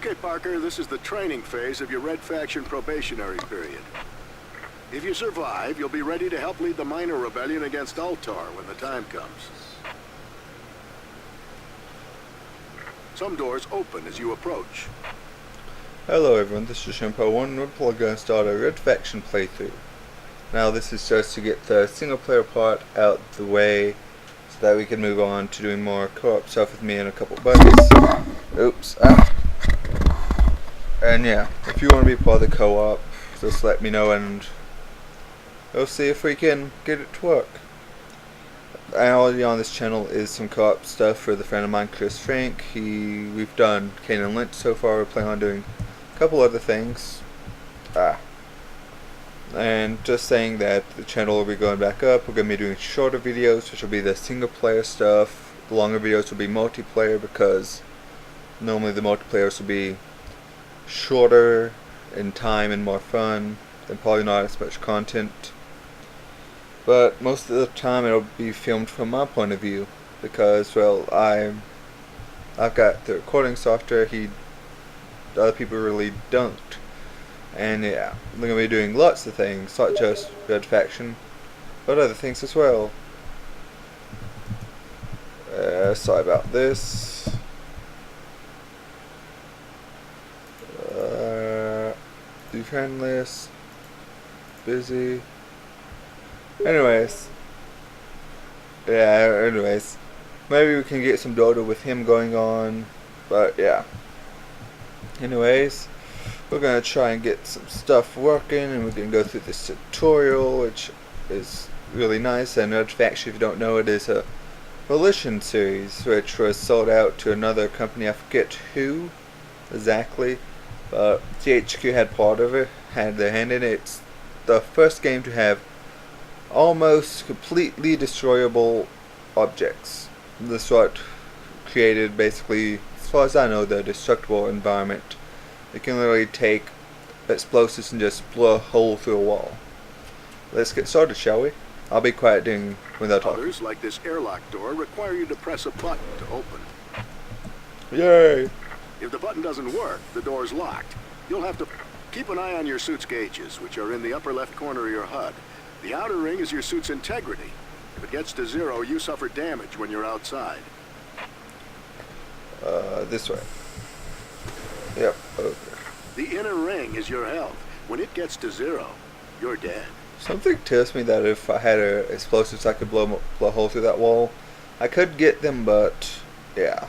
Okay, Parker, this is the training phase of your Red Faction probationary period. If you survive, you'll be ready to help lead the minor rebellion against Ultar when the time comes. Some doors open as you approach. Hello everyone, this is Shimpo1 and we're going to start a Red Faction playthrough. Now this is just to get the single player part out the way so that we can move on to doing more co-op stuff with me and a couple buddies. Oops. And yeah, if you want to be part of the co-op, just let me know and we'll see if we can get it to work. And already on this channel is some co-op stuff for the friend of mine, Chris Frank. We've done Kane and Lynch so far. We're planning on doing a couple other things. And just saying that the channel will be going back up. We're going to be doing shorter videos, which will be the single player stuff. The longer videos will be multiplayer because normally the multiplayers will be shorter in time and more fun and probably not as much content. But most of the time it'll be filmed from my point of view because, well, I've got the recording software. Other people really don't. And yeah, we're going to be doing lots of things, not just Red Faction, but other things as well. Sorry about this. Do friend list. Busy. Anyways, maybe we can get some Dota with him going on, but yeah. Anyways, we're gonna try and get some stuff working, and we're gonna go through this tutorial, which is really nice. And Red Faction, if you don't know, it is a Volition series, which was sold out to another company. I forget who exactly, but THQ had part of it, had their hand in it. It's the first game to have almost completely destroyable objects. This is what created, basically, as far as I know, the destructible environment. You can literally take explosives and just blow a hole through a wall. Let's get started, shall we? I'll be quiet without talking. Others, like this airlock door, require you to press a button to open. Yay! If the button doesn't work, the door's locked. You'll have to keep an eye on your suit's gauges, which are in the upper left corner of your HUD. The outer ring is your suit's integrity. If it gets to 0, you suffer damage when you're outside. This way. Yep, okay. The inner ring is your health. When it gets to 0, you're dead. Something tells me that if I had explosives I could blow a hole through that wall. I could get them, but yeah.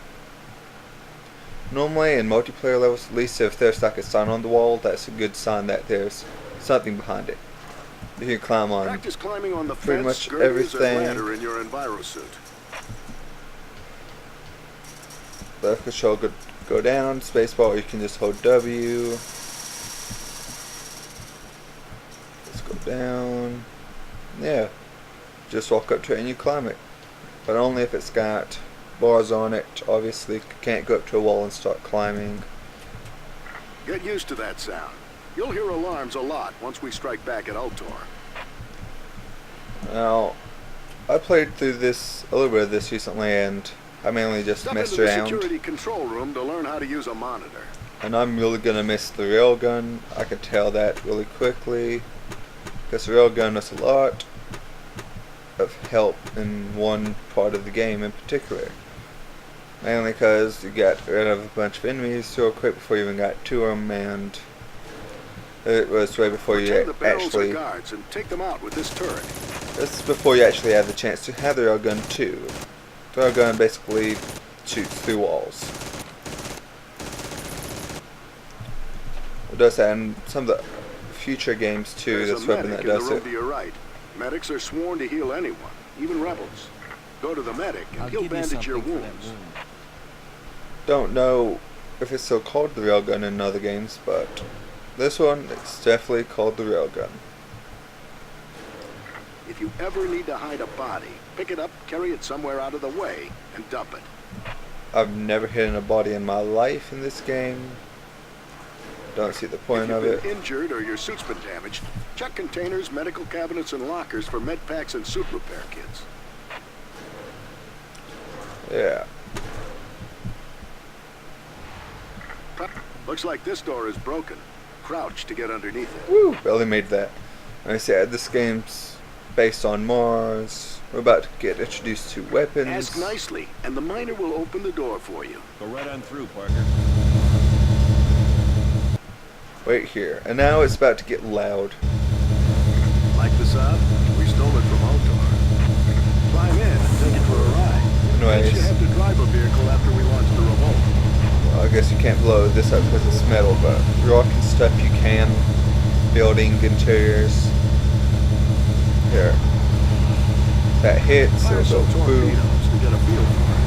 Normally in multiplayer levels, at least if there's like a sign on the wall, that's a good sign that there's something behind it. You can climb on Practice climbing on the pretty fence, much everything. ladder in your envirosuit. Left control go down, spacebar, you can just hold W. Let's go down. Yeah. Just walk up to it and you climb it. But only if it's got bars on it. Obviously you can't go up to a wall and start climbing. Get used to that sound. You'll hear alarms a lot once we strike back at Ultar. Now, I played through this, a little bit of this recently, and I mainly just messed around. Step into the security control room to learn how to use a monitor. And I'm really gonna miss the railgun. I can tell that really quickly, because the railgun does a lot of help in one part of the game in particular. Mainly because you got rid of a bunch of enemies so quick before you even got to them, and it was right before you actually guards and take them out with this turret. This is before you actually have the chance to have the railgun too. The railgun basically shoots through walls. It does that in some of the future games too. That's weapon that does it. To your right. Medics are sworn to heal anyone, even rebels. Go to the medic and he'll bandage your wounds. Don't know if it's still called the railgun in other games, but this one, it's definitely called the railgun. If you ever need to hide a body, pick it up, carry it somewhere out of the way, and dump it. I've never hidden a body in my life in this game. Don't see the point of it. If you've been injured or your suit's been damaged, check containers, medical cabinets, and lockers for med packs and suit repair kits. Yeah. Looks like this door is broken. Crouch to get underneath it. Woo! Barely made that. Like I said, this game's based on Mars. We're about to get introduced to weapons. Ask nicely, and the miner will open the door for you. Go right on through, Parker. Wait here. And now it's about to get loud. Like the sub? We stole it from Altar. Climb in and take it for a ride. Anyways. You have to drive a vehicle after we launch the remote. Well, I guess you can't blow this up because it's metal, but rock and stuff you can. Building interiors. Here. That hits, Fire it'll some go boom. torpedoes to get a feel for it.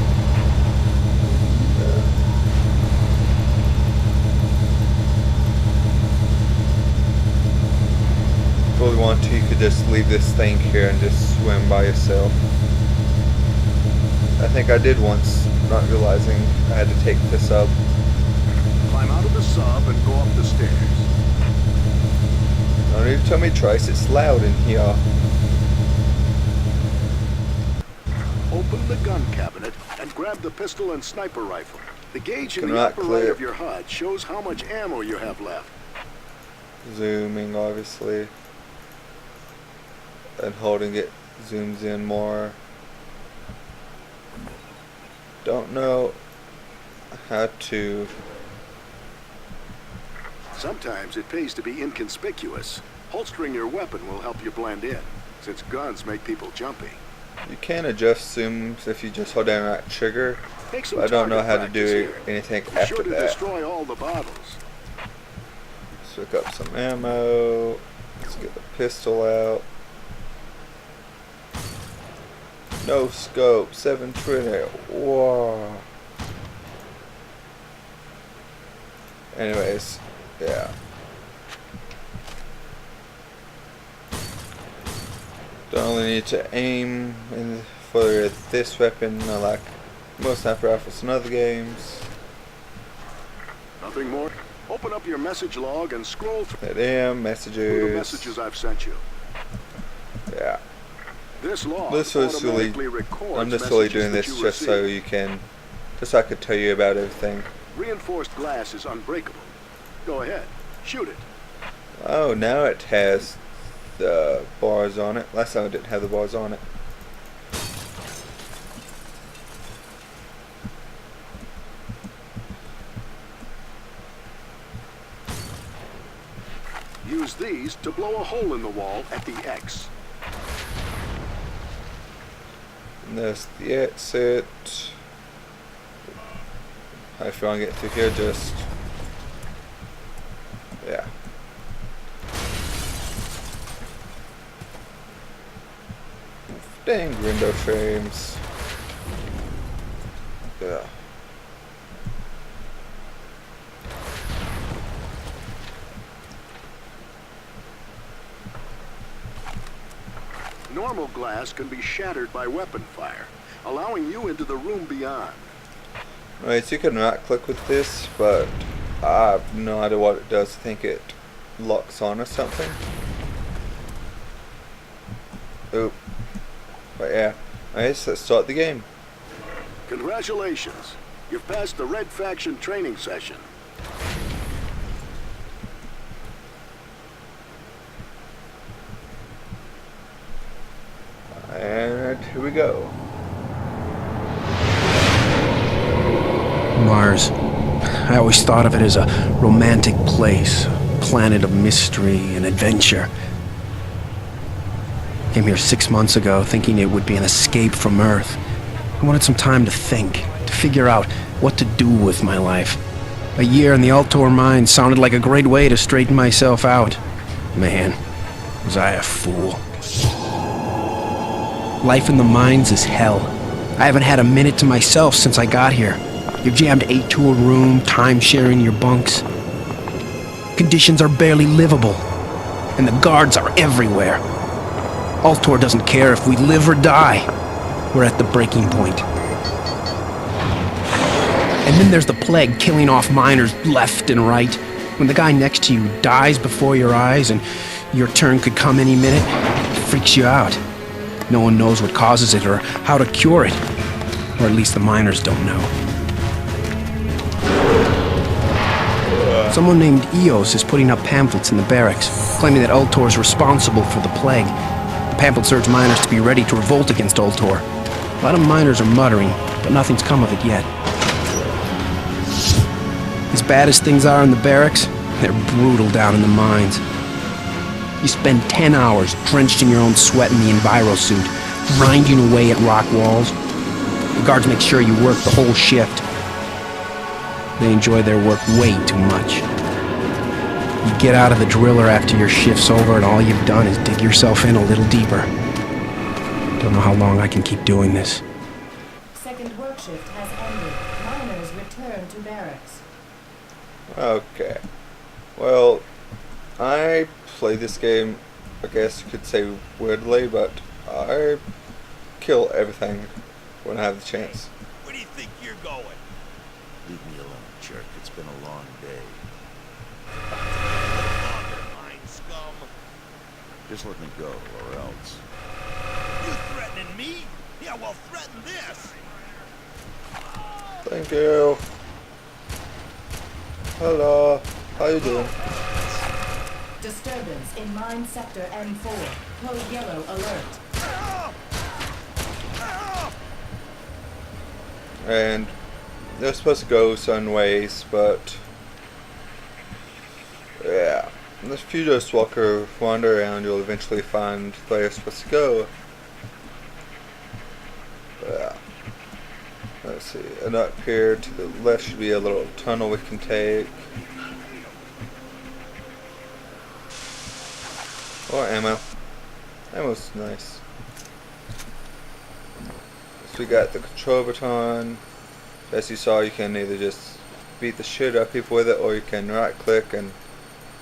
If you really want to, you could just leave this thing here and just swim by yourself. I think I did once, not realizing I had to take this up. Climb out of the sub and go up the stairs. Don't even tell me twice, it's loud in here. Open the gun cabinet and grab the pistol and sniper rifle. The gauge in the Cannot upper right clip. of your HUD shows how much ammo you have left. Zooming, obviously. And holding it zooms in more. Don't know how to. Sometimes it pays to be inconspicuous. Holstering your weapon will help you blend in, since guns make people jumpy. You can adjust zooms if you just hold down right trigger. Take some But I don't know target how to do practice here. anything Be after sure to that. destroy all the bottles. Let's pick up some ammo. Let's get the pistol out. No scope, 720. Whoa. Anyways, yeah. Don't only need to aim for this weapon, like most sniper rifles in other games. Nothing more? Open up your message log and scroll through Hit M, the messages. messages I've sent you. Yeah. This log This was silly. automatically records I'm just really messages doing that this you just so receive. you can, just so I could tell you about everything. Reinforced glass is unbreakable. Go ahead, shoot it. Oh, now it has the bars on it. Last time it didn't have the bars on it. Use these to blow a hole in the wall at the X. And there's the exit. If you want to get through here, just yeah. Dang window frames. Yeah. Normal glass can be shattered by weapon fire, allowing you into the room beyond. Right, so you can right click with this, but I have no idea what it does. I think it locks on or something. Oop. But yeah. Alright, so let's start the game. Congratulations. You've passed the Red Faction training session. And here we go. Mars. I always thought of it as a romantic place, a planet of mystery and adventure. Came here 6 months ago thinking it would be an escape from Earth. I wanted some time to think, to figure out what to do with my life. A year in the Altor mine sounded like a great way to straighten myself out. Man, was I a fool. Life in the mines is hell. I haven't had a minute to myself since I got here. You're jammed 8 to a room, time-sharing your bunks. Conditions are barely livable, and the guards are everywhere. Altor doesn't care if we live or die. We're at the breaking point. And then there's the plague killing off miners left and right. When the guy next to you dies before your eyes and your turn could come any minute, it freaks you out. No one knows what causes it or how to cure it. Or at least the miners don't know. Someone named Eos is putting up pamphlets in the barracks, claiming that Ultor is responsible for the plague. The pamphlets urge miners to be ready to revolt against Ultor. A lot of miners are muttering, but nothing's come of it yet. As bad as things are in the barracks, they're brutal down in the mines. You spend 10 hours drenched in your own sweat in the Enviro suit, grinding away at rock walls. The guards make sure you work the whole shift. They enjoy their work way too much. You get out of the driller after your shift's over and all you've done is dig yourself in a little deeper. Don't know how long I can keep doing this. Second work shift has ended. Miners return to barracks. Okay. Well, I play this game, I guess you could say weirdly, but I kill everything when I have the chance. Where do you think you're going? Leave me alone, jerk. It's been a long day. Mine scum. Just let me go, or else. You threatening me? Yeah, well, threaten this. Thank you. Hello. How you doing? Disturbance in mine sector M4. Code yellow alert. And they're supposed to go certain ways, but yeah. If you just wander around, you'll eventually find where you're supposed to go. Yeah. Let's see. And up here to the left should be a little tunnel we can take. Or ammo. Ammo's nice. So we got the control baton. As you saw, you can either just beat the shit out of people with it, or you can right click and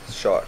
shock.